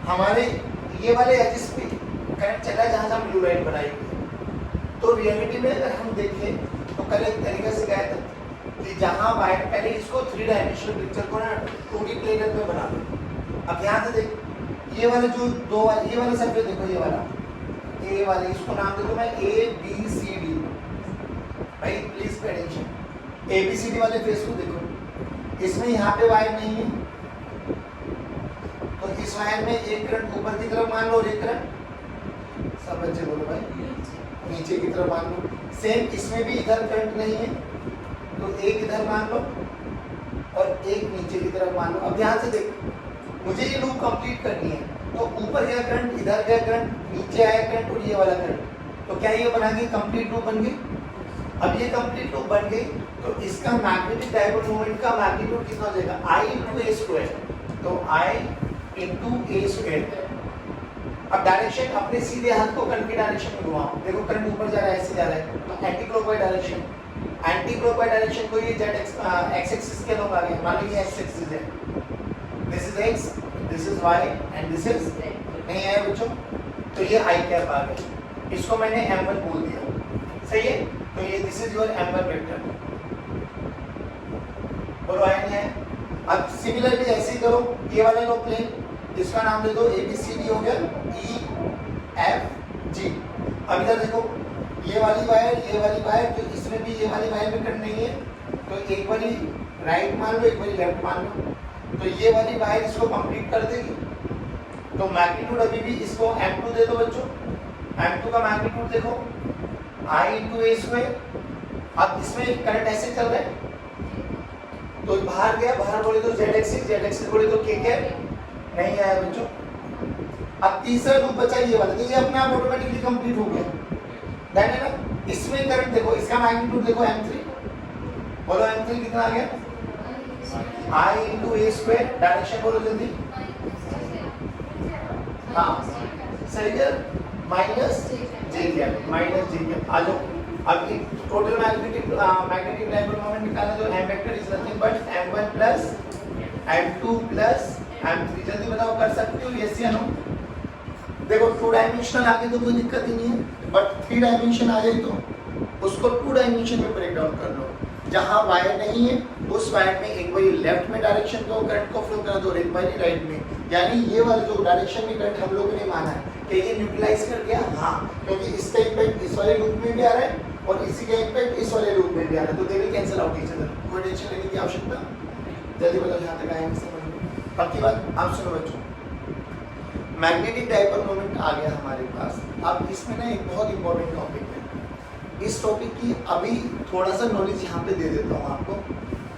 हमारे ये वाले एजेस पे करंट चल रहा है जहाँ से हम ब्लू लाइन बनाई हुई है। तो रियलिटी में अगर हम देखें तो कल एक तरीके से क्या था कि जहाँ वायर, पहले इसको 3 डायमेंशनल पिक्चर को ना 2D प्लेनर में बना लो। अब यहाँ से देख, ये वाला जो दो वाला, ये वाला सर्फेस देखो, ये वाला ए वाले, इसको नाम दे दूं मैं ABCD। भाई प्लीज पे अटेंशन, ABCD वाले फेस को देखो, इसमें यहाँ पे वायर नहीं है, तो इस वायर में एक करंट ऊपर की तरफ मान लो और एक करंट, सब बच्चे बोलो भाई, नीचे की तरफ मान लो। सेम इसमें भी इधर करंट नहीं है, तो एक इधर मान लो और एक नीचे की तरफ मान लो। अब ध्यान से देख, मुझे ये लूप कंप्लीट करनी है, तो ऊपर गया करंट, इधर गया करंट, नीचे आया करंट और ये वाला करंट, तो क्या ये बना गई कंप्लीट लूप बन गई। अब ये कंप्लीट लूप बन गई तो इसका मैग्नेटिक डायपोल मोमेंट का मैग्नीट्यूड कितना हो जाएगा, I × A²। तो I × A²। अब डायरेक्शन अपने सीधे हाथ को करंट की डायरेक्शन में घुमाओ, देखो करंट ऊपर जा रहा है, ऐसे जा रहा है, तो anti clockwise direction, anti clockwise direction को ये z x एक्सिस के लोग आगे, मान लो ये x एक्सिस है, this is x, this is y and this is, नहीं है बच्चों, तो ये I कैप आ गया, इसको मैंने m1 बोल दिया, सही है। तो ये this is your m1 vector, बोलो आया नहीं है। अब सिमिलरली ऐसे ही करो, ये वाले लो प्लेन, इसका नाम दे दो ABCD हो गया, EFG। अब इधर देखो, ये वाली वायर, तो इसमें भी ये वाली वायर में करंट नहीं है, तो एक बारी राइट मान लो, एक बारी लेफ्ट मान लो, तो ये वाली वायर इसको कंप्लीट कर देगी। तो मैग्नीट्यूड अभी भी इसको m2 दे दो बच्चों, m2 का मैग्नीट्यूड देखो I × A²। अब इसमें करंट ऐसे चल रहा है, तो बाहर गया, बाहर बोले तो z एक्सिस बोले तो k कैप, नहीं आया बच्चों। अब तीसरा लूप बचा ये वाला, तो ये अपने आप ऑटोमेटिकली कंप्लीट हो गया, है ना। इसमें करंट देखो, इसका मैग्नीट्यूड देखो m3, बोलो m3 कितना आ गया, I × A²। डायरेक्शन बोलो जल्दी, हाँ सही है, -j आ जाओ। अब टोटल मैग्नेटिक डायपोल मोमेंट निकालना, तो m vector is nothing but m1 plus m2 plus m3। जल्दी बताओ, कर सकते हो यस या नो। देखो 2 डायमेंशनल आ गए तो कोई दिक्कत ही नहीं है, बट 3 डायमेंशन आ गई तो उसको 2 डायमेंशन में ब्रेक डाउन कर लो। जहां वायर नहीं है उस वायर में एक बारी लेफ्ट में डायरेक्शन को करंट को फ्लो करा दो और एक बारी राइट में, यानी ये वाला जो डायरेक्शन में करंट हम लोगों ने माना है कि ये न्यूट्रलाइज कर गया, हाँ, क्योंकि इसका इम्पैक्ट इस वाले लूप में भी आ रहा है और इसी का इम्पैक्ट इस वाले लूप में भी आ रहा है, तो they will cancel out each other. कोई टेंशन लेने की आवश्यकता, जल्दी बताओ जहाँ तक आए समझ लो। बाकी बात आप सुनो बच्चों, मैग्नेटिक डायपोल मोमेंट आ गया हमारे पास। अब इसमें ना एक बहुत इंपॉर्टेंट टॉपिक है, इस टॉपिक की अभी थोड़ा सा नॉलेज यहाँ पे दे देता हूँ आपको,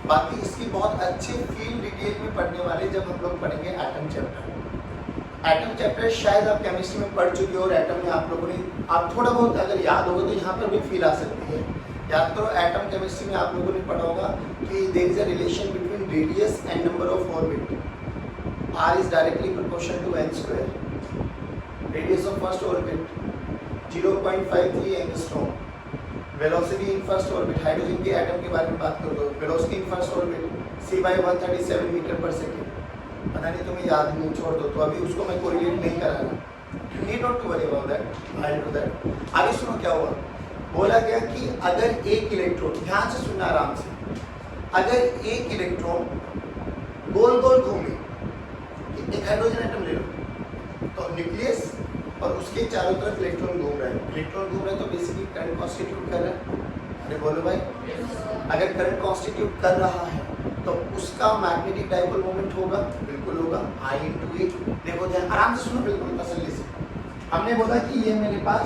बाकी इसकी बहुत अच्छे फील्ड डिटेल में पढ़ने वाले जब हम लोग पढ़ेंगे एटम चैप्टर। एटम चैप्टर शायद आप केमिस्ट्री में पढ़ चुके हो और एटम में आप लोगों ने, आप थोड़ा बहुत अगर याद होगा तो यहाँ पर भी फील आ सकती है। याद करो, एटम केमिस्ट्री में आप लोगों ने पढ़ा होगा कि there is a relation between radius and number of orbit, r is directly proportional to n², radius of first orbit 0.53 angstrom, velocity in first orbit, hydrogen के एटम के बारे में बात कर दो, velocity in first orbit c/137 metre per second. पता नहीं तुम्हें याद नहीं, छोड़ दो, तो अभी उसको मैं कोरिलेट नहीं करा रहा, need not to worry about that, I will do that. अभी सुनो क्या हुआ, बोला गया कि अगर एक इलेक्ट्रॉन, ध्यान से सुनना आराम से, अगर एक इलेक्ट्रॉन गोल गोल घूमे, एक हाइड्रोजन एटम ले लो, तो न्यूक्लियस और उसके चारों तरफ इलेक्ट्रॉन घूम रहा है, इलेक्ट्रॉन घूम रहा है तो बेसिकली करंट कॉन्स्टिट्यूट कर रहा है। अरे बोलो भाई, अगर करंट कॉन्स्टिट्यूट कर रहा है तो उसका मैग्नेटिक डायपोल मोमेंट होगा, बिल्कुल होगा, I × A। देखो ध्यान, आराम से सुनो, बिल्कुल तसल्ली से। हमने बोला कि ये मेरे पास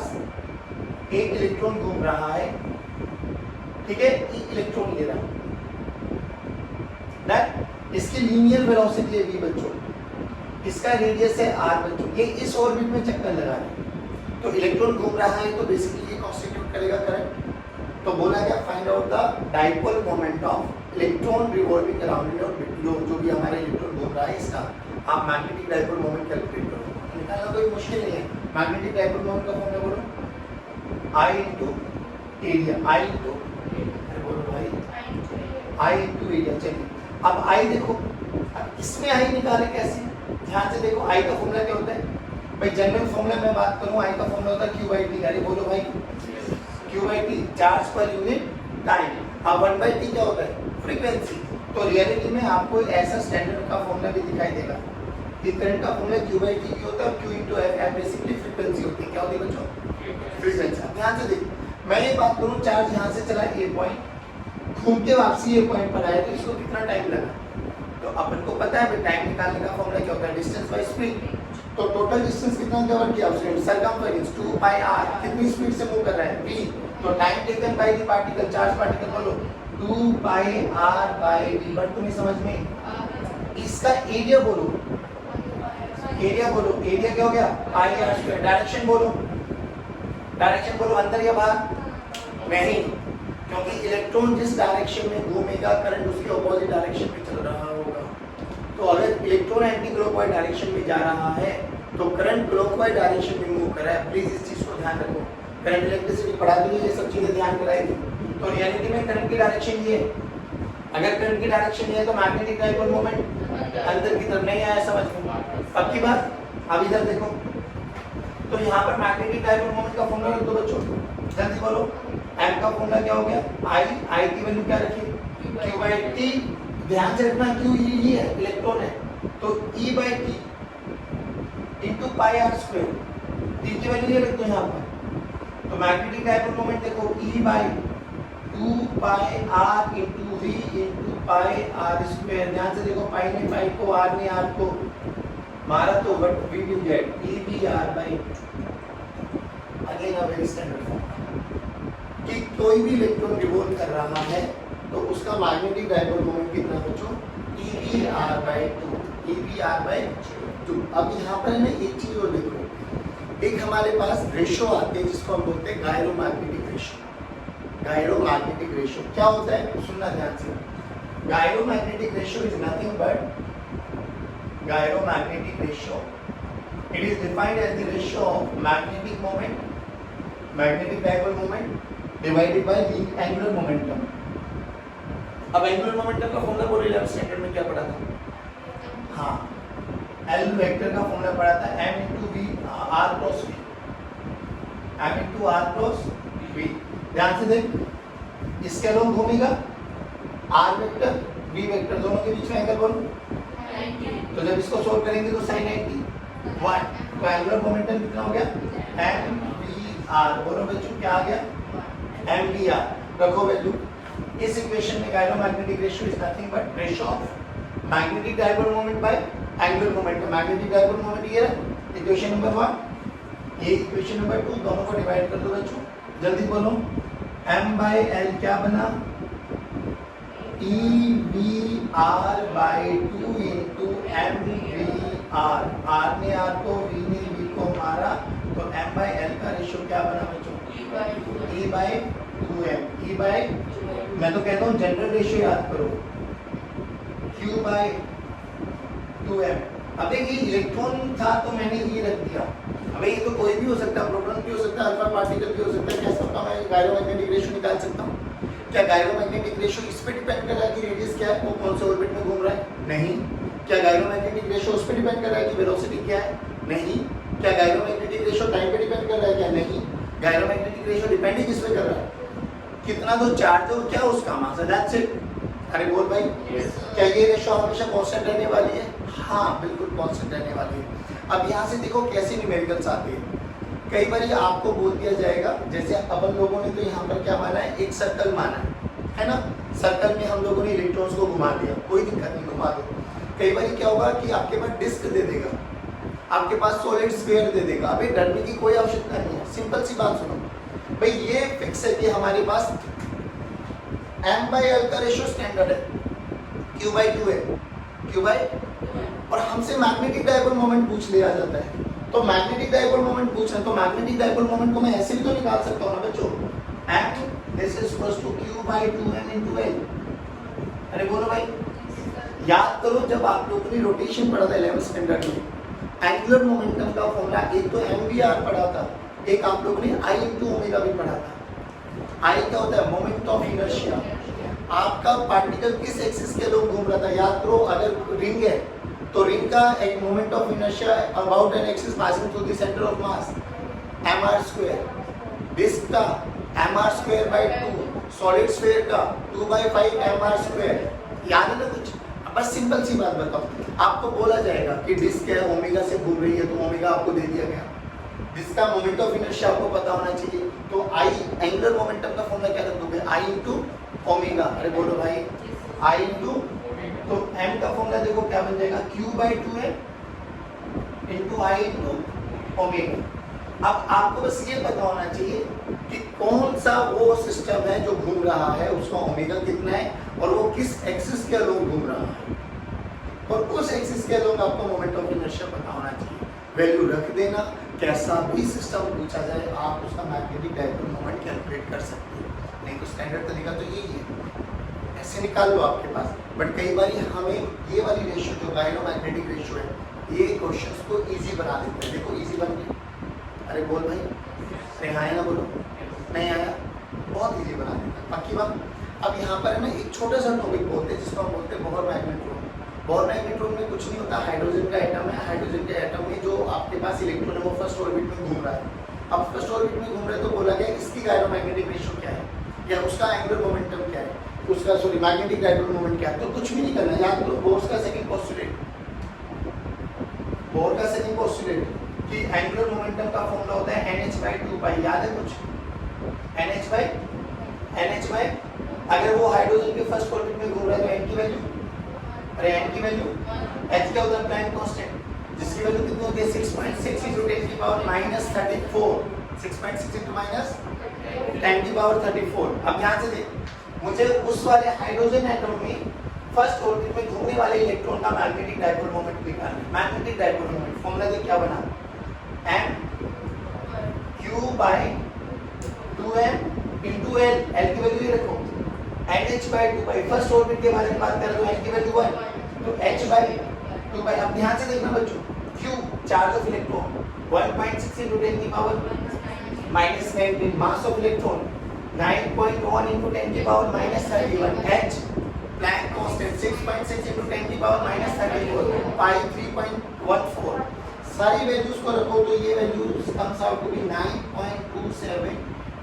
एक इलेक्ट्रॉन घूम रहा है, ठीक है, एक इलेक्ट्रॉन ले रहा है, इसकी लीनियर वेलोसिटी है v बच्चों, इसका रेडियस है r बच्चों, ये इस ऑर्बिट में चक्कर लगा रहा है, तो इलेक्ट्रॉन घूम रहा है तो बेसिकली ये कॉन्स्टिट्यूट करेगा करंट। तो बोला गया find out the dipole moment of electron revolving around in orbit, जो भी हमारा इलेक्ट्रॉन घूम रहा है इसका आप मैग्नेटिक डायपोल मोमेंट कैलकुलेट करो, निकालना कोई मुश्किल नहीं है। मैग्नेटिक डायपोल मोमेंट का फॉर्मूला बोलो, I × एरिया, I × बोलो भाई, I × एरिया। चलिए अब I देखो, अब इसमें I निकाले कैसे, ध्यान से देखो आई का फॉर्मूला क्या होता है भाई, जनरल फॉर्मूला में बात करूं आई का फॉर्मूला होता है Q बाई टी। अरे बोलो भाई, Q by T charge per unit time. अब 1 बाई टी क्या होता है, फ्रीक्वेंसी। तो रियलिटी में आपको ऐसा स्टैंडर्ड का फॉर्मूला भी दिखाई देगा कि करंट का फॉर्मूला Q बाई टी होता है और Q into F basically frequency होती है। क्या होती है बच्चों, फ्रीक्वेंसी। ध्यान से देखो, मैं ये बात करूं चार्ज यहाँ से चला ए पॉइंट, घूम के वापसी ए पॉइंट पर आया, तो इसको कितना टाइम लगा। तो अपन को पता है टाइम निकालने का फॉर्मूला क्या होता है, डिस्टेंस बाय स्पीड। तो टोटल डिस्टेंस कितना कवर किया उसने, सरकमफेरेंस 2 पाई r, कितनी स्पीड से मूव कर रहा है v। तो time taken by the particle, charge particle बोलो 2 pi r bye v। But तुम्हें समझ में इसका एरिया बोलो, एरिया बोलो, एरिया क्या हो गया पाई r स्क्वायर। डायरेक्शन बोलो, डायरेक्शन बोलो अंदर या बाहर, नहीं, क्योंकि इलेक्ट्रॉन जिस डायरेक्शन में घूमेगा करंट उसके ऑपोजिट डायरेक्शन में चल रहा होगा। तो अगर इलेक्ट्रॉन एंटी क्लॉकवाइज डायरेक्शन में जा रहा है तो करंट क्लॉकवाइज डायरेक्शन में मूव कर रहा है। प्लीज इस चीज को ध्यान रखो, करंट इलेक्ट्रिसिटी पढ़ा दी ये सब चीजें ध्यान कराएगी। तो रियलिटी में करंट की डायरेक्शन ये है, अगर करंट की डायरेक्शन ये है तो मैग्नेटिक डाइपोल मोमेंट अंदर की तरफ नहीं आया, समझ में अब की बात। अब इधर देखो, तो यहाँ पर मैग्नेटिक डाइपोल मोमेंट का फॉर्मूला रख दो बच्चों, जल्दी बोलो। m का फॉर्मूला क्या हो गया, i की वैल्यू क्या रखी Q बाई टी। ध्यान से रखना Q ये है, इलेक्ट्रॉन है, तो E by T into pi R square, T की वैल्यू ये रख दो यहाँ पर। तो मैग्नेटिक डाइपोल मोमेंट देखो E by 2 pi r into v into pi R square. ध्यान से देखो, पाई ने पाई को, r ने r को मारा तो but v to Z E B R by, again a very standard form कि कोई भी इलेक्ट्रॉन रिवॉल्व कर रहा है तो उसका मैग्नेटिक डाइपोल मोमेंट कितना बच्चों, EBR/2, EBR/2। अब यहाँ पर मैं एक चीज और देखो, एक हमारे पास रेशो आते हैं जिसको हम बोलते हैं गायरोमैग्नेटिक रेशो। गायरोमैग्नेटिक रेशो क्या होता है, सुनना ध्यान से। Gyromagnetic ratio is nothing but gyromagnetic ratio, it is defined as the ratio of magnetic moment, magnetic dipole moment divided by the angular momentum. अब एंगुलर मोमेंटम का फॉर्मूला बोलो, 11th standard में क्या पढ़ा था, हाँ एल वेक्टर का formula पढ़ा था, m into v r cross v, m into r cross v। ध्यान से देख, इसके अलोंग घूमेगा r वेक्टर v वेक्टर, दोनों के बीच में एंगल बोलो 90। तो जब इसको सोल्व करेंगे तो sin 90 1, तो एंगुलर मोमेंटम कितना हो गया m v r। बोलो बच्चों क्या आ गया, m v r, रखो वैल्यू। इस इक्वेशन में gyromagnetic ratio is nothing but ratio of magnetic dipole moment bye angular momentum. Magnetic dipole moment ये है इक्वेशन नंबर 1, ये इक्वेशन नंबर 2, दोनों को डिवाइड कर दो बच्चों, जल्दी बोलो। m बाय l क्या बना, EVR/2 इनटू MVR। r ने r को, v ने v को मारा, तो m बाय l का रेशियो क्या बना बच्चों, E/2m। E बाय, मैं तो कहता हूँ जनरल रेशियो याद करो, Q/2m। अब देखिए इलेक्ट्रॉन था तो मैंने ये रख दिया, अब ये तो कोई भी हो सकता है, प्रोटॉन भी हो सकता है, अल्फा पार्टिकल भी हो सकता है, क्या सकता मैं गायरोमैग्नेटिक रेशियो निकाल सकता हूँ। क्या गायरोमैग्नेटिक रेशियो इस पे डिपेंड कर रहा है कि रेडियस क्या है, वो कौन से ऑर्बिट में घूम रहा है, नहीं। क्या गायरोमैग्नेटिक रेशियो उस पे डिपेंड कर रहा है कि वेलोसिटी क्या है, नहीं। क्या गायरोमैग्नेटिक रेशियो टाइम पे डिपेंड कर रहा है, क्या, नहीं। गायरोमैग्नेटिक रेशियो डिपेंड ही किस पे कर रहा है, कितना तो चार्ज है और क्या उसका मास है, दैट्स इट। अरे बोल भाई, क्या ये रेशियो हमेशा कांस्टेंट रहने वाली है, हाँ बिल्कुल कांस्टेंट रहने वाली है। अब यहाँ से देखो कैसे न्यूमेरिकल्स आते हैं। कई बार ये आपको बोल दिया जाएगा, जैसे अपन लोगों ने तो यहाँ पर क्या माना है, एक सर्कल माना है ना, सर्कल में हम लोगों ने इलेक्ट्रॉन्स को घुमा दिया, कोई दिक्कत नहीं, घुमा दो। कई बार क्या होगा कि आपके पास डिस्क दे देगा, आपके पास सॉलिड स्फीयर दे देगा। अभी डरने की कोई आवश्यकता नहीं है, सिंपल सी बात सुनो भाई, ये फिक्स है कि हमारे पास m/l का रेशियो स्टैंडर्ड है, Q/2 है, Q/, और हमसे मैग्नेटिक डाइपोल मोमेंट पूछ लिया जाता है। तो मैग्नेटिक डाइपोल मोमेंट पूछ रहे हैं, तो मैग्नेटिक डाइपोल मोमेंट को मैं ऐसे भी तो निकाल सकता हूँ ना बच्चों, m this is equals to Q/2m into l। अरे बोलो भाई, याद करो जब आप लोगों ने रोटेशन पढ़ा था 11th स्टैंडर्ड में, एंगुलर मोमेंटम का फॉर्मूला एक तो mvr पढ़ा था, एक आप लोगों ने I into ओमेगा भी पढ़ा था। I क्या होता है, मोमेंट ऑफ इनर्शिया। आपका पार्टिकल किस एक्सिस के लोग घूम रहा था, याद करो, अगर रिंग है तो रिंग का एक moment of inertia about an axis passing through the centre of mass mr², disc का mr²/2, सॉलिड स्फीयर का 2/5 mr²। याद है ना कुछ? बस सिंपल सी बात बताओ, आपको बोला जाएगा कि डिस्क है ओमेगा से घूम रही है, तो ओमेगा आपको दे दिया गया। डिस्क का मोमेंट ऑफ इनर्शिया आपको पता होना चाहिए, तो आई एंगुलर मोमेंटम का फॉर्मूला क्या रख दोगे? आई इंटू ओमेगा। अरे बोलो भाई, आई इंटू, तो m का फॉर्मूला देखो क्या बन जाएगा? q/2m इंटू आई इंटू ओमेगा। अब आपको बस ये पता होना चाहिए कि कौन सा वो सिस्टम है जो घूम रहा है, उसका ओमेगा कितना है और वो किस एक्सिस के अलोंग घूम रहा है, और उस एक्सिस के अलोंग आपको मोमेंट ऑफ इनर्शिया पता होना चाहिए। वैल्यू रख देना, कैसा भी सिस्टम पूछा जाए आप उसका मैग्नेटिक डायपोल मोमेंट कैलकुलेट कर सकते हो। नहीं तो स्टैंडर्ड तरीका तो यही है, ऐसे निकाल लो आपके पास। बट कई बार हमें ये वाली रेशियो जो गायरोमैग्नेटिक रेशियो है, ये क्वेश्चंस को इजी बना देते हैं। देखो इजी बन गई। अरे बोल भाई, अरे आया ना, बोलो नहीं आया, बहुत इजी बना देता है, पक्की बात। अब यहाँ पर है ना एक छोटा सा टॉपिक बोलते हैं जिसको हम बोलते हैं बोहर मैग्नेट्रॉन। बोहर मैग्नेट्रॉन में कुछ नहीं होता, हाइड्रोजन का एटम है, हाइड्रोजन के एटम में जो आपके पास इलेक्ट्रॉन है वो फर्स्ट ऑर्बिट में घूम रहा है। अब फर्स्ट ऑर्बिट में घूम रहा है तो बोला गया इसकी गायरोमैग्नेटिक रेशियो क्या है, या उसका एंगुलर मोमेंटम क्या है, उसका मैग्नेटिक डायपोल मोमेंट क्या है। तो कुछ भी नहीं करना, याद करो बोर्स का सेकंड पोस्टुलेट, बोर का सेकंड पोस्टुलेट कि एंगुलर मोमेंटम का फॉर्मूला होता है nh/2π। याद है कुछ? nh/, अगर वो हाइड्रोजन के फर्स्ट ऑर्बिट में घूम रहा है तो n की वैल्यू, अरे n की वैल्यू, h क्या होता है? प्लैंक कांस्टेंट, जिसकी वैल्यू कितनी होती है? 6.6 × 10⁻34, 6.6 × -10⁻34। अब ध्यान से देख, मुझे उस वाले हाइड्रोजन एटम में फर्स्ट ऑर्बिट में घूमने वाले इलेक्ट्रॉन का मैग्नेटिक डायपोल मोमेंट निकालना है। मैग्नेटिक डायपोल मोमेंट फॉर्मूला देख क्या बना? m q/2m into l, l की वैल्यू ये रखो, nh/2π। फर्स्ट ऑर्बिट के बारे में बात करें तो n की वैल्यू 1, तो h/2π। अब ध्यान से देखना बच्चों, q charge of electron 1.6 × 10⁻⁻19, mass of electron 9.1 × 10⁻31, h Planck constant 6.6 × 10⁻34, pi 3.14। सारी वैल्यूज को रखो तो ये values comes out to be 9.27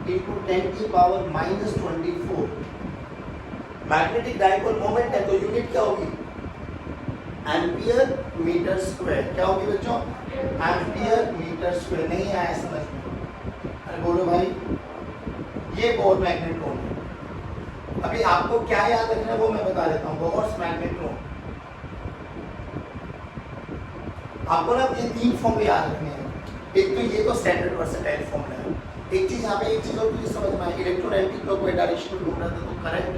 × 10⁻24। Magnetic dipole moment है तो यूनिट क्या होगी? Ampere metre square. क्या होगी बच्चों? Ampere metre square. नहीं आया समझ में? अरे बोलो भाई, ये बोर मैग्नेट्रॉन है। अभी आपको क्या याद रखना है वो मैं बता देता हूँ। बोर्स मैग्नेट्रॉन, आपको ना ये तीन फॉर्मूले याद रखने हैं। एक तो ये तो स्टैंडर्ड वर्सेटाइल फॉर्मूला है। एक चीज यहाँ पे एक चीज और तुझे समझ में आई, इलेक्ट्रॉन एंटी क्लॉकवाइज डायरेक्शन में घूम रहा था तो करंट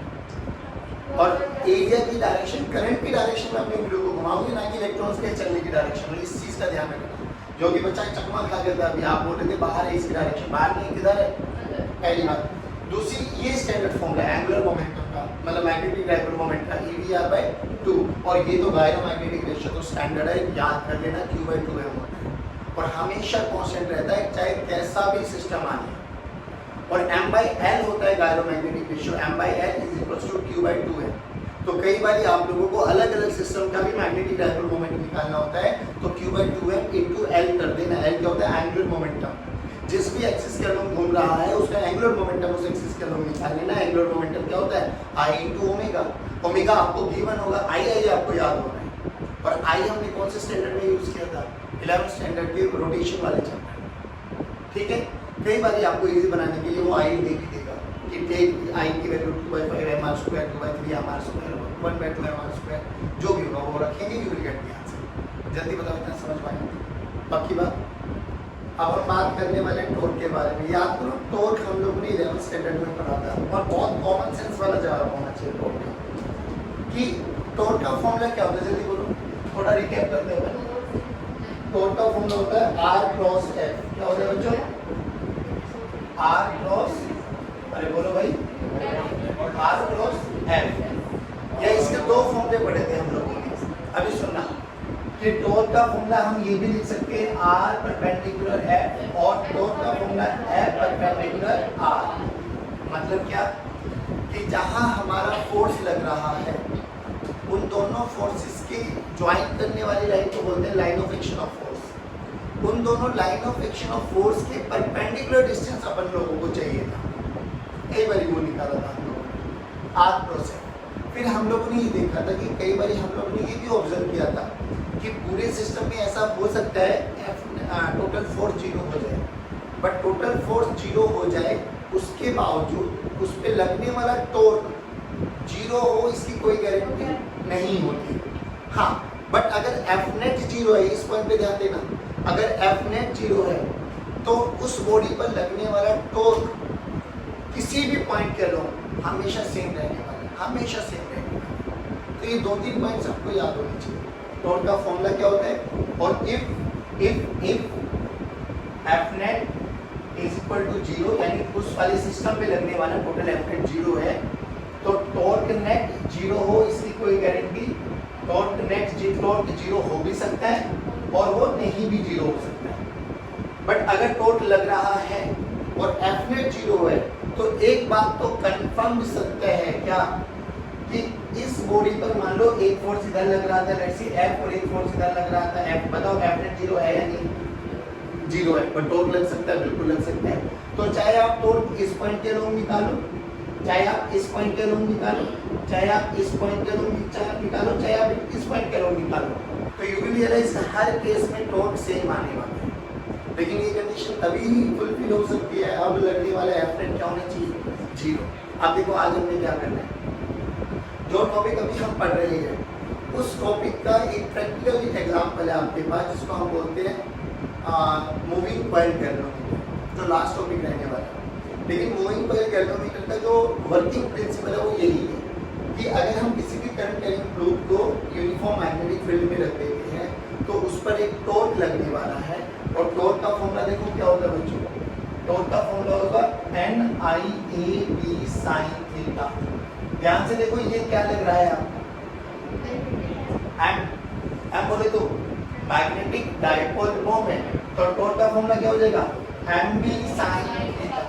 और एरिया की डायरेक्शन, करंट की डायरेक्शन में अपने वीडियो को घुमाओगे, ना कि इलेक्ट्रॉन्स के चलने की डायरेक्शन में। इस चीज का ध्यान रखना। जो कि बच्चा चकमा खा गया था अभी, आप बोल रहे थे बाहर है इसकी डायरेक्शन, बाहर नहीं किधर है, पहली बात। दूसरी, ये स्टैंडर्ड फॉर्मूला है एंगुलर मोमेंटम का, मतलब मैग्नेटिक डायपोल मोमेंट का, EVR/2। और ये तो गायरोमैग्नेटिक रेशियो तो स्टैंडर्ड है, याद कर लेना, q/2m होता है और हमेशा कांस्टेंट रहता है चाहे कैसा भी सिस्टम आ जाए। और m/l होता है गायरोमैग्नेटिक रेशियो, m/l = q/2m। तो कई बार आप लोगों को अलग अलग सिस्टम का भी मैग्नेटिक डायपोल मोमेंट निकालना होता है, तो q/2m × l कर देना। l क्या होता है? Angular momentum. जिस भी एक्सिस के अलोंग घूम रहा है उसका एंगुलर मोमेंटम उस एक्सिस के अलोंग निकाल लेना। एंगुलर मोमेंटम क्या होता है? I × omega. ओमेगा आपको गिवन होगा, I आपको याद होना है। और I हमने कौन से स्टैंडर्ड में यूज किया था? 11th स्टैंडर्ड के रोटेशन वाले चैप्टर। ठीक है, कई बार आपको इजी बनाने के लिए वो I दे भी देगा कि टेक I की वैल्यू 2/5 mr², 2/3 mr², 1/2 mr², जो भी होगा वो रखेंगे, you will get the answer. जल्दी बताओ कितना समझ पाएंगे? पक्की बात। अब हम बात करने वाले टॉर्क के बारे में। याद करो, टॉर्क हम लोग ने 11th स्टैंडर्ड में पढ़ा था और बहुत कॉमन सेंस वाला जवाब होना चाहिए टॉर्क का। कि टॉर्क का फॉर्मूला क्या होता है? जल्दी बोलो, थोड़ा रिकैप करते हैं। टॉर्क का फॉर्मूला होता है R×F। क्या होता है बच्चों? R×, अरे बोलो भाई, R×F। या इसके दो फॉर्मूले पढ़े थे हम लोगों ने। अभी सुनना कि टॉर्क का फॉर्मूला हम ये भी लिख सकते हैं R परपेंडिकुलर F, और टॉर्क का फॉर्मूला F परपेंडिकुलर R। मतलब क्या? कि जहां हमारा फोर्स लग रहा है उन दोनों फोर्सेस के ज्वाइन करने वाली लाइन को बोलते हैं line of action of force. उन दोनों line of action of force के परपेंडिकुलर डिस्टेंस अपन लोगों को चाहिए था, कई बार वो निकाला था हम लोगों ने R%। फिर हम लोगों ने ये देखा था कि कई बार हम लोगों ने ये भी ऑब्जर्व किया था कि पूरे सिस्टम में ऐसा हो सकता है टोटल फोर्स 0 हो जाए, बट टोटल फोर्स 0 हो जाए उसके बावजूद उस पर लगने वाला टॉर्क 0 हो इसकी कोई गारंटी नहीं होती। हाँ, बट अगर F नेट 0 है, इस पॉइंट पे ध्यान देना, अगर F नेट 0 है तो उस बॉडी पर लगने वाला टॉर्क किसी भी पॉइंट के लो हमेशा सेम रहने वाला है, हमेशा सेम रहने वाला है। तो ये 2-3 पॉइंट्स आपको याद होने चाहिए। टॉर्क का फॉर्मूला क्या होता है, और if F net is equal to 0, यानी उस वाले सिस्टम पे लगने वाला टोटल F net 0 है, तो टॉर्क नेट 0 हो इसकी कोई गारंटी, टॉर्क 0 हो भी सकता है और वो नहीं भी 0 हो सकता है। बट अगर टॉर्क लग रहा है और F net 0 है तो एक बात तो कंफर्म सकते हैं क्या, कि इस बॉडी पर मान लो एक फोर्स इधर लग रहा था, लेट्स सी F, और एक फोर्स इधर लग रहा था F, बताओ F net 0 है या नहीं, 0 है, पर टॉर्क लग सकता है, बिल्कुल लग सकता है। तो चाहे आप टॉर्क इस पॉइंट के लोग निकालो, चाहे आप इस पॉइंट के लोग निकालो, चाहे आप इस पॉइंट के लोग निकालो, चाहे आप इस पॉइंट के लोग निकालो, तो यू विल रियलाइज हर केस में टॉर्क सेम आने वाला है। लेकिन ये कंडीशन तभी फुलफिल हो सकती है अब लगने वाला F net क्या होना चाहिए, 0। अब देखो आज हमने क्या करना है, जो टॉपिक अभी हम पढ़ रहे हैं उस टॉपिक का एक प्रैक्टिकल एग्जाम्पल है आपके पास, जिसको हम बोलते हैं मूविंग कॉइल गैल्वेनोमीटर, जो लास्ट टॉपिक रहने वाला है। लेकिन मूविंग कॉइल गैल्वेनोमीटर का जो वर्किंग प्रिंसिपल है वो यही है कि अगर हम किसी भी करंट कैरिंग फ्लूइड को यूनिफॉर्म मैग्नेटिक फील्ड में रख देते हैं तो उस पर एक टॉर्क लगने वाला है, और टॉर्क का फॉर्मूला देखो क्या होगा बच्चों, टॉर्क का फॉर्मूला होगा NIAB sin थीटा। ध्यान से देखो ये क्या लग रहा है आपको, एम बोले तो मैग्नेटिक डाइपोल मोमेंट, तो टॉर्क का फॉर्मूला क्या हो जाएगा, MB sin थीटा।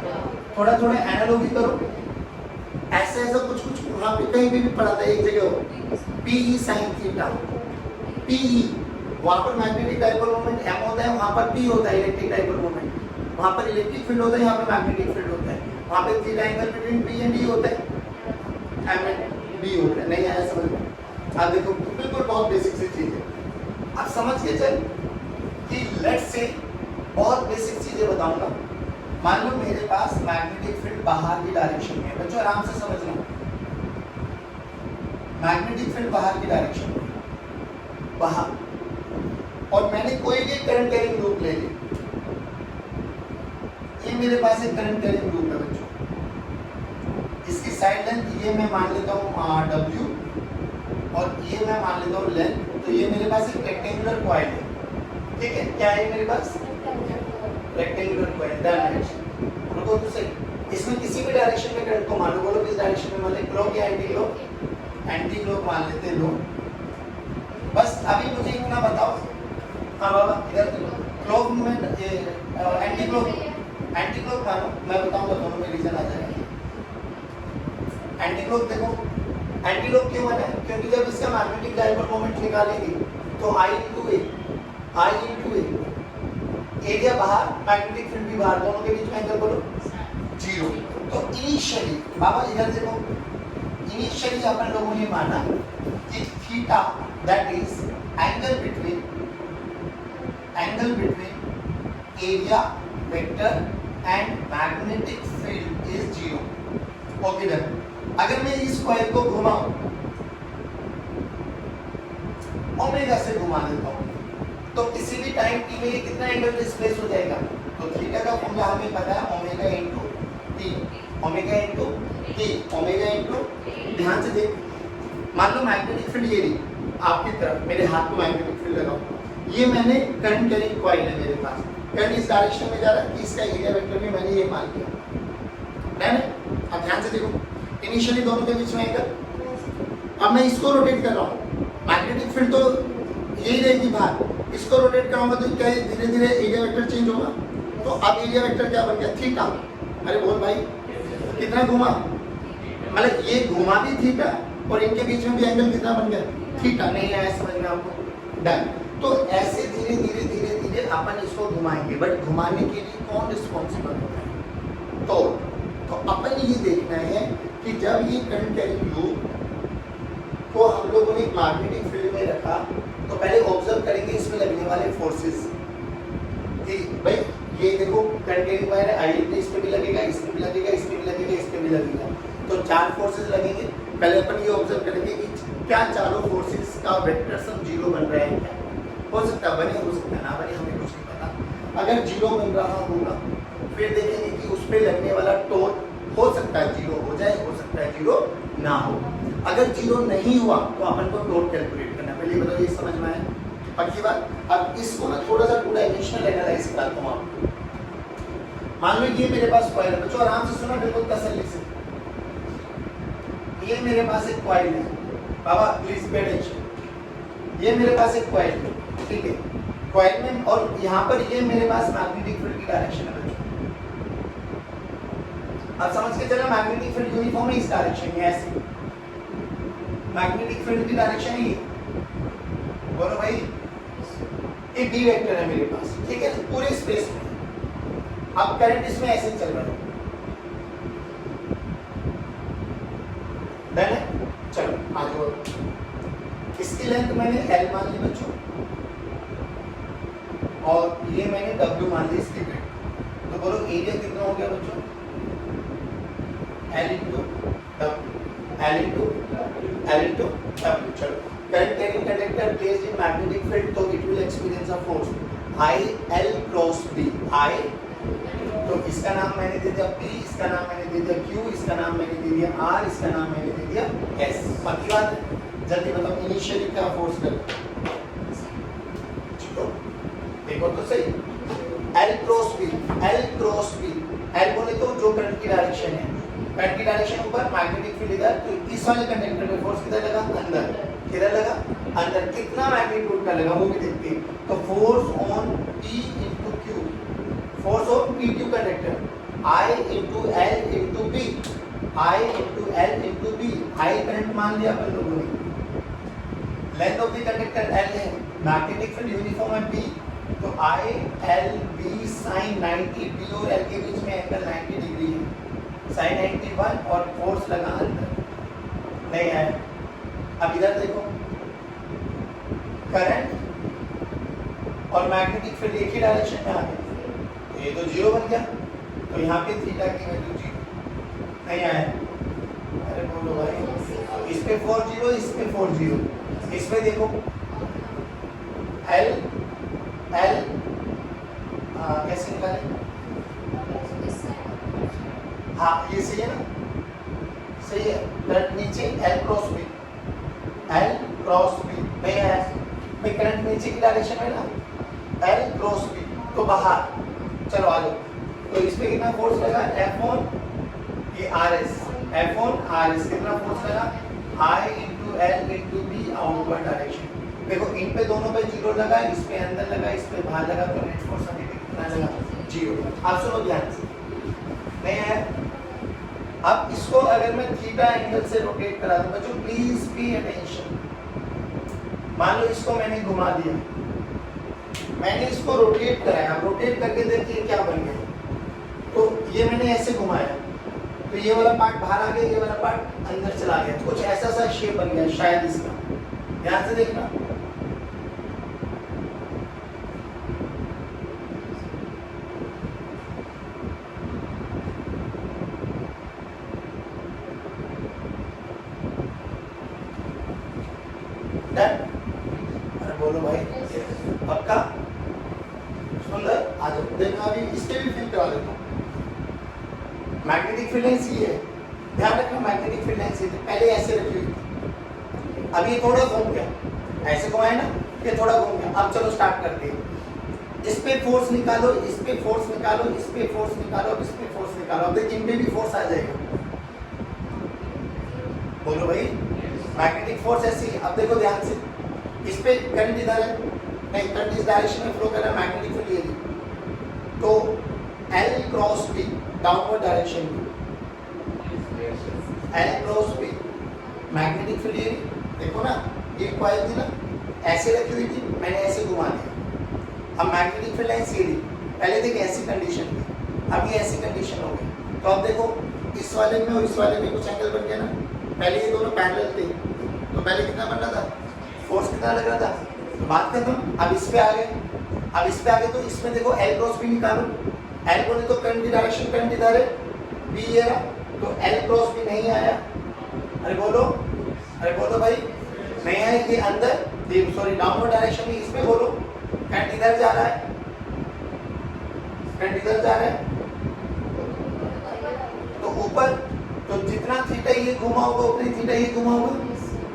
थोड़ा थोड़ा एनालॉजी करो, ऐसे ऐसा कुछ वहाँ पे कहीं भी पढ़ा था एक जगह PE sin थीटा, PE वहाँ पर मैग्नेटिक डाइपोल मोमेंट M होता है, वहाँ पर P होता है इलेक्ट्रिक डाइपोल मोमेंट, वहाँ पर इलेक्ट्रिक फील्ड होता है, यहाँ पर मैग्नेटिक फील्ड होता है, वहाँ पे theta angle between P and D होता है, M एंड D होता है। नहीं आया समझ में? आप देखो बिल्कुल बहुत बेसिक सी चीज़ है, आप समझ के चल कि लेट्स से बहुत बेसिक चीज़ें बताऊंगा। मान लो मेरे पास मैग्नेटिक फील्ड बाहर की डायरेक्शन में है, बच्चों आराम से समझना, मैग्नेटिक फील्ड बाहर की डायरेक्शन में बाहर, और मैंने कोई भी करंट कैरिंग लूप ले ली, ये मेरे पास एक करंट कैरिंग लूप है बच्चों, इसकी साइड लेंथ ये मैं मान लेता हूँ W, और ये मैं मान लेता हूँ लेंथ, तो ये मेरे पास एक रेक्टेंगुलर कॉइल है, ठीक है, क्या है मेरे पास रेक्टेंगुलर कॉइल। रुको तो सही, इसमें किसी भी डायरेक्शन में करंट को मान लो, बोलो किस डायरेक्शन में, मान ले क्लॉक या एंटी क्लॉक, एंटी क्लॉक मान लेते हैं लोग। बस अभी मुझे इतना बताओ, हाँ बाबा इधर क्लॉक मूवमेंट एंटी क्लॉक मानो, मैं बताऊंगा दोनों में रीजन आ जाएगा। एंटी क्लॉक देखो, एंटी क्लॉक क्यों बना है, क्योंकि जब इसका मैग्नेटिक डाइपोल मोमेंट निकालेंगे तो I into A, एरिया बाहर मैग्नेटिक फील्ड भी बाहर, दोनों के बीच में एंगल बोलो 0। तो इनिशियली बाबा इधर देखो, इनिशियली अपन लोगों ने माना कि theta that is angle between area vector and magnetic field is 0। Okay done. अगर मैं इस कॉइल को घुमाऊं, ओमेगा से घुमा देता हूं, तो किसी भी टाइम t में ये कितना एंगल डिस्प्लेस हो जाएगा, तो थीटा का फॉर्मूला हमें पता है omega into T, omega into T, omega into, ध्यान से देख, मान लो मैग्नेटिक फील्ड ये रही आपकी तरफ, मेरे हाथ को मैग्नेटिक फील्ड लगाओ, ये मैंने करंट कैरिंग कॉइल है मेरे पास, करंट इस डायरेक्शन में जा रहा है, इसका एरिया वेक्टर भी मैंने ये मान लिया, डन है। अब ध्यान से देखो, इनिशियली दोनों के बीच में एंगल, अब मैं इसको रोटेट कर रहा हूँ, मैग्नेटिक फील्ड तो यही रहेगी बाहर, इसको रोटेट कराऊंगा तो क्या धीरे धीरे एरिया वेक्टर चेंज होगा, तो अब एरिया वेक्टर क्या बन गया, थीटा। अरे बोल भाई कितना घुमा, मतलब ये घुमा भी थीटा और इनके बीच में भी एंगल कितना बन गया, थीटा। नहीं आया समझ में आपको, डन। तो ऐसे धीरे धीरे धीरे धीरे अपन इसको घुमाएंगे, बट घुमाने के लिए कौन रिस्पॉन्सिबल होता है, तो अपन ये देखना है कि जब ये करंट कैरिंग लूप को हम लोगों ने मैग्नेटिक फील्ड में रखा, तो पहले ऑब्जर्व करेंगे इसमें लगने वाले फोर्सेस कि भाई ये देखो करंट कैरिंग वायर है, आइडियली इस पे भी लगेगा, इसमें भी लगेगा, इसमें भी लगेगा, इस पे भी लगेगा, तो 4 फोर्सेस लगेंगे। पहले अपन ये ऑब्जर्व करेंगे कि क्या चारों फोर्सेस का वेक्टर सम 0 बन रहा है क्या, हो सकता है बने, हो सकता है ना बने, हमें कुछ नहीं पता। अगर 0 बन रहा होगा फिर देखेंगे कि उस पे लगने वाला टोट हो सकता है 0 हो जाए, हो सकता है 0 ना हो। अगर 0 नहीं हुआ तो अपन को टोट कैलकुलेट करना है। पहले बताओ ये समझ में आया, पक्की बात। अब इसको ना थोड़ा सा 2 डायमेंशनल एनालाइज कराता हूँ आपको। मान लो ये मेरे पास कॉइल है, बच्चों आराम से सुनो बिल्कुल तसल्ली से। ये मेरे पास एक कॉइल है, बाबा प्लीज पे अटेंशन। ये मेरे पास एक कॉइल है, ठीक है, कॉइल में, और यहाँ पर ये मेरे पास मैग्नेटिक फील्ड की डायरेक्शन है बच्चों। अब समझ के चलो मैग्नेटिक फील्ड यूनिफॉर्म है इस डायरेक्शन में, ऐसे मैग्नेटिक फील्ड की डायरेक्शन है ये, बोलो भाई, एक डी वेक्टर है मेरे पास, ठीक है, पूरे स्पेस में। अब करंट इसमें ऐसे ही चल रहा है, डन है। चलो आ जाओ, इसकी लेंथ मैंने L मान ली बच्चों, और ये मैंने W मान ली इसकी विड्थ। तो बोलो एरिया कितना हो गया बच्चों, L इंटू W। चलो current carrying conductor placed in magnetic field, तो it will experience a force I L cross B। I तो इसका नाम मैंने दे दिया P, इसका नाम मैंने दे दिया Q, इसका नाम मैंने दे दिया R, इसका नाम मैंने दे दिया S। पक्की बात है, जल्दी बताओ इनिशियली क्या फोर्स कर, तो देखो तो सही, L क्रॉस B, L बोले तो जो करंट की डायरेक्शन है, करंट की डायरेक्शन ऊपर, मैग्नेटिक फील्ड इधर, तो इस वाले कंडक्टर में फोर्स किधर लगा, अंदर, किधर लगा, अंदर। कितना मैग्नीट्यूड का लगा वो भी देखते हैं। तो force on P into Q, force of PQ conductor, I into L into B, I into L into B। I current मान लिया अपन लोगों ने, length of the conductor L है, मैग्नेटिक फील्ड यूनिफॉर्म है B, तो I L B sin 90, B और L के बीच में एंगल 90 डिग्री है, sin 91, और फोर्स लगा अंदर, नहीं है। अब इधर देखो, करंट और मैग्नेटिक फील्ड एक ही डायरेक्शन में आ गए, ये तो 0 बन गया, तो यहाँ पे थीटा की वैल्यू 0 नहीं आया। अरे बोलो भाई, इस पे 4 0, इस पे 4 0, इसमें देखो L कैसे निकाले, हाँ ये सही है ना, सही है। करंट नीचे L क्रॉस B नहीं आया, मैं करंट नीचे की डायरेक्शन में ना, L क्रॉस B, तो बाहर। चलो आ जाओ, तो इस पे कितना फोर्स लगा, F1 ये RS कितना फोर्स लगा, I into L into B outward direction. देखो इन पे दोनों पे 0 लगा, इस पे अंदर लगा, इस पे बाहर लगा, तो नेट फोर्स हमें कितना लगा, 0। आप सुनो ध्यान से, नहीं है। अब इसको अगर मैं थीटा एंगल से रोटेट करा दूं बच्चों, प्लीज बी अटेंशन। मान लो इसको मैंने घुमा दिया, मैंने इसको रोटेट कराया, रोटेट करके देखिए क्या बन गया। तो ये मैंने ऐसे घुमाया, तो ये वाला पार्ट बाहर आ गया, ये वाला पार्ट अंदर चला गया, तो कुछ ऐसा सा शेप बन गया शायद इसका, ध्यान से देखना। अरे बोलो भाई, पक्का सुंदर। आज देखना, अभी इसके भी फिल करा देता हूँ। मैग्नेटिक फील्ड लाइंस ये है, ध्यान रखना, मैग्नेटिक फील्ड लाइंस ये पहले ऐसे रखी हुई थी, अब ये थोड़ा घूम गया, ऐसे घुमाया ना, ये थोड़ा घूम गया। अब चलो स्टार्ट करते हैं, इस पे फोर्स निकालो, इस पे फोर्स निकालो, इस पे फोर्स निकालो, इस पे फोर्स निकालो। अब देखिए इनपे भी फोर्स आ जाएगा, बोलो भाई, मैग्नेटिक फोर्स ऐसी। अब देखो ध्यान से, इस पे करंट इधर है, नहीं करंट इस डायरेक्शन में फ्लो कर रहा है, मैग्नेटिक फील्ड ये है, तो L cross B downward direction में, L cross B magnetic field ये देखो ना, ये कॉइल थी ना, ऐसे रखी हुई थी, मैंने ऐसे घुमा दिया। अब मैग्नेटिक फील्ड लाइन सीधी, पहले देख ऐसी कंडीशन थी, अब ये ऐसी कंडीशन हो गई। तो अब देखो इस वाले में और इस वाले में कुछ एंगल बन गया ना। पहले ये दोनों पैरेलल थे, तो पहले कितना बन रहा था, फोर्स कितना लग रहा था, तो बात खत्म। अब इस पे आ गए, अब इस पे आ गए तो इसमें देखो एल क्रॉस बी निकालो। एल बोले तो करंट की डायरेक्शन, करंट इधर है, बी ये रहा, तो एल क्रॉस बी नहीं आया। अरे बोलो भाई, नहीं आया। ये अंदर, सॉरी डाउनवर्ड डायरेक्शन में, इसमें बोलो करंट इधर जा रहा है, करंट इधर जा रहा है, तो ऊपर, तो जितना थीटा ये घुमा होगा उतनी थीटा ये घुमा होगा,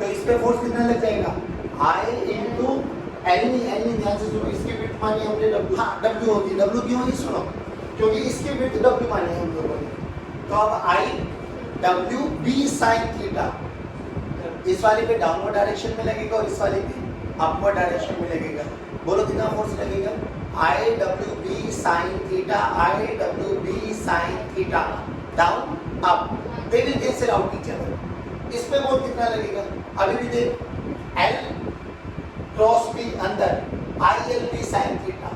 तो इस पे फोर्स कितना लग जाएगा, I into L ध्यान से सुनो, इसकी विड्थ मानी हमने W, हाँ W होगी, W क्यों होगी सुनो, क्योंकि इसकी विड्थ W मानी है हम लोगों ने। तो अब I W B sin theta, इस वाले पे डाउनवर्ड डायरेक्शन में लगेगा और इस वाले पे अपवर्ड डायरेक्शन में लगेगा। बोलो कितना फोर्स लगेगा, I W B sin theta, I W B sin theta, down up, they will cancel out each other. इस पे बोल कितना लगेगा, अभी भी देख L क्रॉस बी अंदर, IL B sin theta,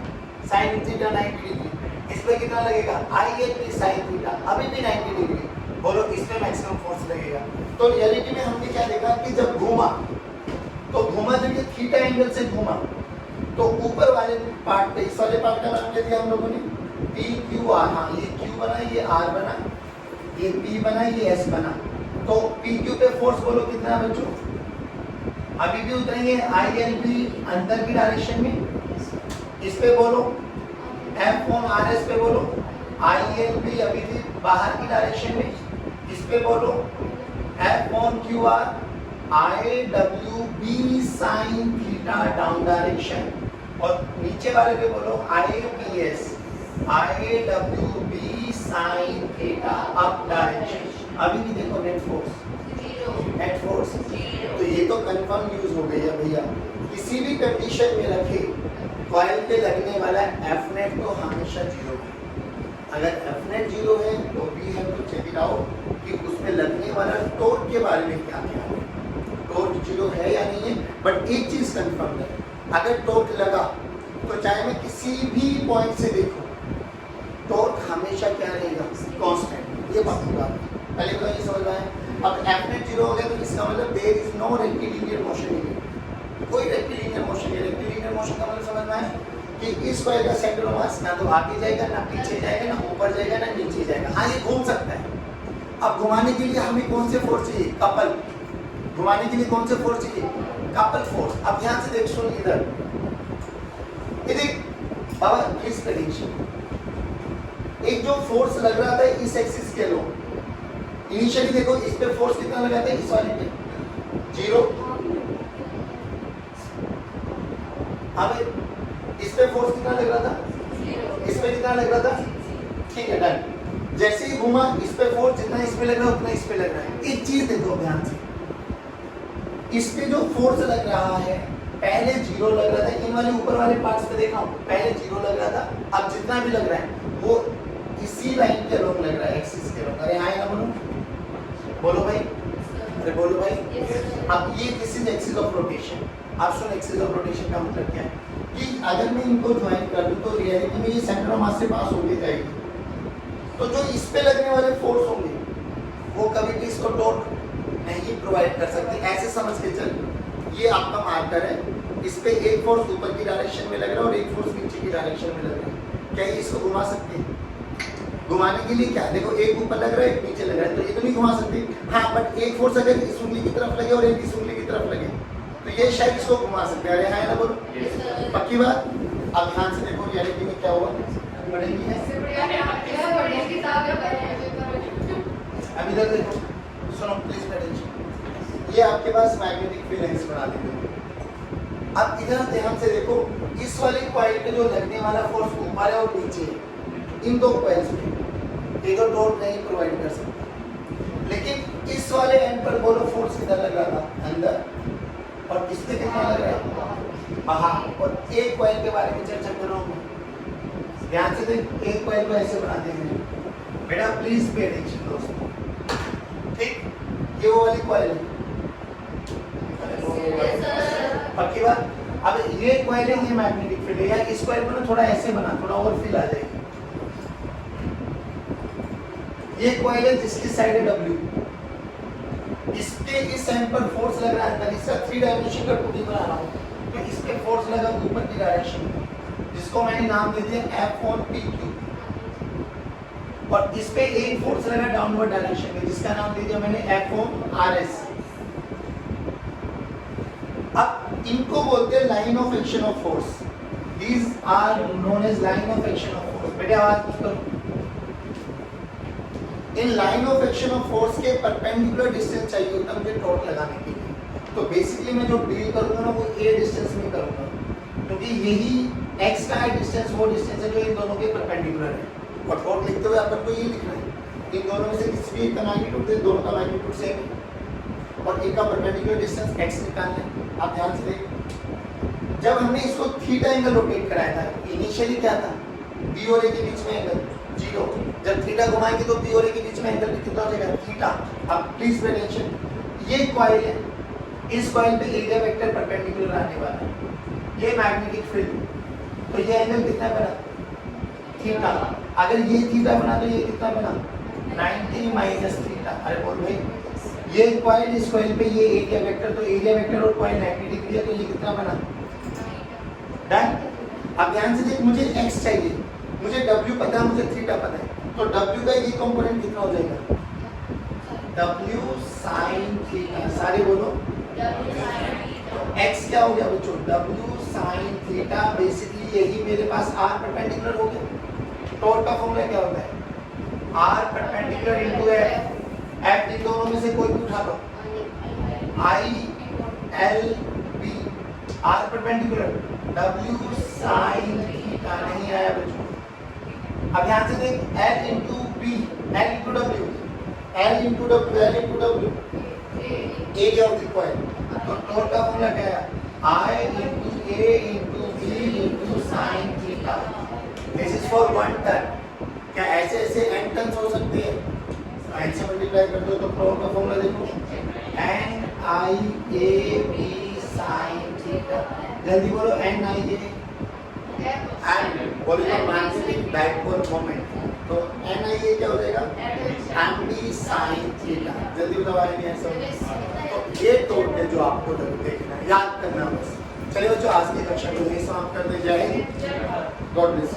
sin theta 90 degree, इस पे कितना लगेगा, IL B sin थीटा, अभी भी 90 डिग्री। बोलो इसमें मैक्सिमम फोर्स लगेगा। तो रियलिटी में हमने क्या देखा कि जब घूमा, तो घूमा जब ये थीटा एंगल से घूमा, तो ऊपर वाले पार्ट पे, इस वाले पार्ट का नाम क्या दिया हम लोगों ने, पी क्यू आर, हाँ ये क्यू बना, ये आर बना, ये पी बना, ये एस बना। तो पी क्यू पे फोर्स बोलो कितना बच्चों, अभी भी उतरेंगे आई एल बी अंदर की डायरेक्शन में, इस पे बोलो एफ ऑन आर एस पे बोलो आई एल बी अभी भी बाहर की डायरेक्शन में, इस पे बोलो F on Q R I W B sine theta down direction, और नीचे वाले पे बोलो I B S I W B sine theta up direction. अभी भी देखो नेट फोर्स, तो ये तो कंफर्म न्यूज हो गई है भैया, किसी भी कंडीशन में रखे कॉइल पे लगने वाला एफ नेट तो हमेशा जीरो है। अगर एफ नेट जीरो है तो we have to check it out कि उसमें लगने वाला टॉर्क के बारे में क्या क्या है, टॉर्क जीरो है या नहीं है। बट एक चीज कंफर्म है, अगर टॉर्क लगा तो चाहे मैं किसी भी पॉइंट से देखूं, टॉर्क हमेशा क्या रहेगा, कांस्टेंट। ये बात होगा, पहले तो ये समझ आए। अब एफ नेट जीरो हो गया तो इसका मतलब there is no rectilinear motion in it, कोई रेक्टिलिनियर मोशन नहीं। रेक्टिलिनियर मोशन का मतलब समझ में आया कि इस कॉइल का सेंटर ऑफ मास ना तो आगे जाएगा, ना पीछे जाएगा, ना ऊपर जाएगा, ना नीचे जाएगा। हाँ ये घूम सकता है। अब घुमाने के लिए हमें कौन से फोर्स चाहिए, कपल। घुमाने के लिए कौन से फोर्स चाहिए, कपल फोर्स। अब ध्यान से देख, सुन इधर, ये देख बाबा प्लीज प्रेडिक्शन, एक जो फोर्स लग रहा था इस एक्सिस के लो, इनिशियली देखो इस पे फोर्स कितना लगा था, इस वाले पे 0। अब इस पे फोर्स कितना लग रहा था, इस पे कितना लग रहा था, ठीक है डन। जैसे ही घुमा इस पे फोर्स जितना इस पे लग रहा है उतना इस पे लग रहा है। एक चीज देखो ध्यान से, इस पे जो फोर्स लग रहा है पहले 0 लग रहा था, इन वाले ऊपर वाले पार्ट्स पे देखा पहले 0 लग रहा था, अब जितना भी लग रहा है वो इसी लाइन के लोग लग रहा है, एक्सिस के लोग। अरे हाँ ना बोलो भाई, अरे बोलो भाई। अब ये this is axis of rotation. आप सुन, एक्सिस ऑफ रोटेशन का मतलब क्या है कि अगर मैं इनको ज्वाइन कर दूं तो रियलिटी में ये सेंटर ऑफ मास से पास होके जाएगी, तो जो इस पे लगने वाले फोर्स होंगे वो कभी भी इसको टॉर्क नहीं प्रोवाइड कर सकते। ऐसे समझ के चल, ये आपका मार्कर है, इस पे एक फोर्स ऊपर की डायरेक्शन में लग रहा है और एक फोर्स नीचे की डायरेक्शन में लग रहा है। क्या ये इसको घुमा सकते हैं? घुमाने के लिए क्या देखो, एक ऊपर लग रहा है एक नीचे लग रहा है, तो ये तो नहीं घुमा सकते। हाँ बट एक फोर्स अगर इस उंगली की तरफ लगे और एक इस उंगली की तरफ लगे तो ये शायद इसको घुमा सकते हैं। अरे हाँ ना बोलो, पक्की बात। अब ध्यान से देखो रियलिटी में क्या हुआ, अब इधर देखो, सुनो प्लीज अटेंशन। ये आपके पास मैग्नेटिक फील्ड लाइंस बना देंगे। अब इधर ध्यान से देखो, इस वाले कॉइल पे जो लगने वाला फोर्स ऊपर है और नीचे है, इन दो कॉइल्स में ये तो टॉर्क नहीं प्रोवाइड कर सकता। लेकिन इस वाले एंड पर बोलो फोर्स किधर लग रहा था, अंदर, और इस पे कितना लग रहा है बाहर। और एक कॉइल के बारे में चर्चा कर रहा हूँ, ध्यान से देख, एक कॉइल को ऐसे बना देंगे बेटा, प्लीज पे अटेंशन दोस्तों, ठीक। ये वो वाली कॉइल है, सही बात। अब ये कॉइल है, ये मैग्नेटिक फील्ड है, या इस कॉइल को ना थोड़ा ऐसे बना, थोड़ा और फील आ जाएगी। ये कॉइल है जिसकी साइड है W, इसके इस एंड पर फोर्स लग रहा है, मैं इसका 3 डायमेंशन का 2D बना रहा हूँ, तो इस पे फोर्स लगा ऊपर की डायरेक्शन में, जिसको मैंने नाम दे दिया F/PQ, और इस पे एक फोर्स लगा डाउनवर्ड डायरेक्शन में, जिसका नाम दे दिया मैंने F/RS। अब इनको बोलते हैं line of action of force, these are known as line of action of force. बेटे आवाज कुछ करो। इन line of action of force के परपेंडिकुलर डिस्टेंस चाहिए होता है मुझे टॉर्क लगाने के लिए, तो बेसिकली मैं जो डील करूंगा ना वो ए डिस्टेंस में करूंगा, क्योंकि यही x का डिस्टेंस वो डिस्टेंस है जो इन दोनों के परपेंडिकुलर है, और टॉर्क लिखते हुए अपन को ये लिखना है इन दोनों में से किसी भी एक का मैग्नीट्यूड दे, दोनों का मैग्नीट्यूड सेम है, और एक का परपेंडिकुलर डिस्टेंस x निकालना है। आप ध्यान से देखिए, जब हमने इसको थीटा एंगल रोटेट कराया था, इनिशियली क्या था, b और a के बीच में एंगल 0, जब थीटा घुमाएंगे तो b और a के बीच में एंगल कितना हो जाएगा, थीटा। अब प्लीज पे अटेंशन, ये कॉइल है, इस कॉइल पे एरिया वेक्टर परपेंडिकुलर आने वाला है, ये मैग्नेटिक फील्ड, तो ये एंगल कितना बना, थीटा। अगर ये थीटा बना तो ये कितना बना, 90 माइनस थीटा। अरे बोल भाई, ये कॉइल इस कॉइल पे ये एरिया वेक्टर, तो एरिया वेक्टर और कॉइल 90 डिग्री है, तो ये कितना बना, डन। अब ध्यान से देख, मुझे x चाहिए, मुझे w पता है, मुझे थीटा पता है, तो w का ये कंपोनेंट कितना हो जाएगा, w sin थीटा। सारे बोलो, तो x क्या हो गया बच्चों, w sin थीटा। बेसिकली यही मेरे पास r परपेंडिकुलर हो गया। टॉर्क का फॉर्मूला क्या होता है, r परपेंडिकुलर इनटू f, इन दोनों में से कोई भी उठा लो, I L B, r perpendicular w sin theta नहीं आया बच्चों। अब यहाँ से देख, L into B, L into W, L into W, L into W, area of the coil। तो टॉर्क का फॉर्मूला क्या है, I into A into B into sin theta। This is for one turn। क्या ऐसे ऐसे n turns हो सकते हैं, n से मल्टीप्लाई कर दो तो टॉर्क का फॉर्मूला देखो, n I A B sin theta। जल्दी बोलो, n I A एंड बोलो मैग्नेटिक बैकवर्ड मोमेंट, तो एन आई ए क्या हो जाएगा, एम बी साइन थीटा। जल्दी बताओ आएंगे ऐसा। तो ये टॉर्क है जो आपको देखना है, याद करना बस। चलिए बच्चों, आज की कक्षा को यही समाप्त करते जाएंगे। God bless.